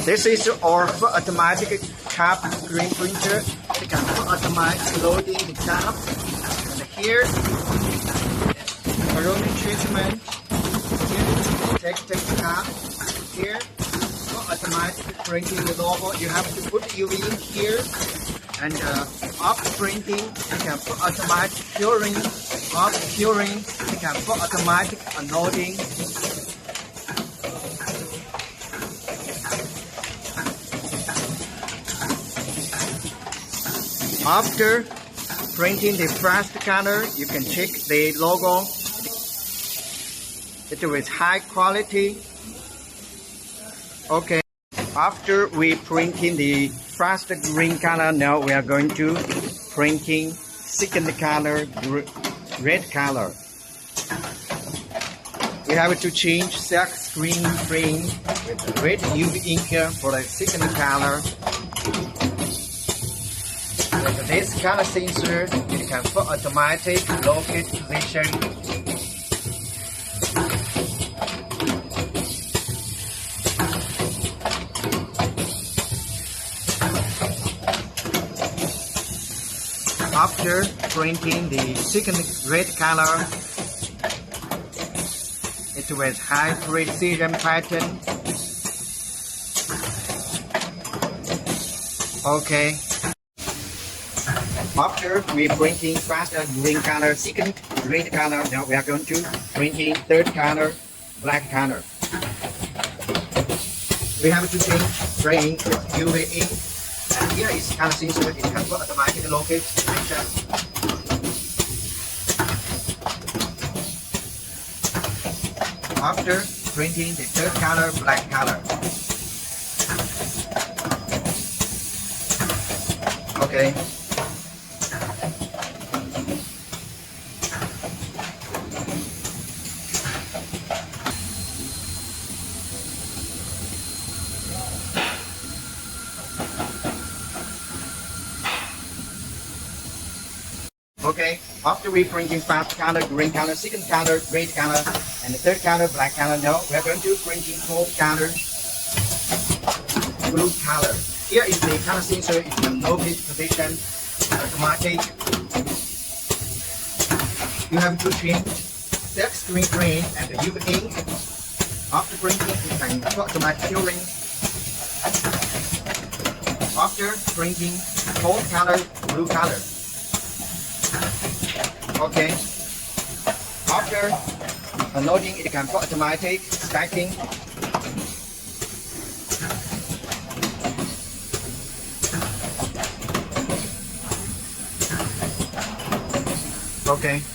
This is our automatic cap screen printer. You can automatic loading the cap. And here, corona treatment. Here, take the cap. Here, for automatic printing the logo. You have to put UV in here. And off printing, you can put automatic curing. Off curing, you can put automatic unloading. After printing the fast scanner, you can check the logo. It is high quality. Okay. After we printing the first green color, now we are going to printing second color, red color. We have to change silk screen print with red UV ink for the second color. With this color sensor, it can put automatic locate position. After printing the second red color, it with high precision pattern. Okay. After we printing first green color, second red color, now we are going to printing third color, black color. We have to change frame with UV ink. And here is color sensor, it can put automatic locate position. After printing the third color, black color. Okay. Okay, after we printing first color, green color, second color, red color, and the third color, black color, now we are going to printing fourth color, blue color. Here is the color sensor, it can locate position, automatic. You have to change silk screen print and the UV ink. After printing, you can put automatic curing. After printing fourth color, blue color. Okay. After unloading, it can put automatic stacking. Okay.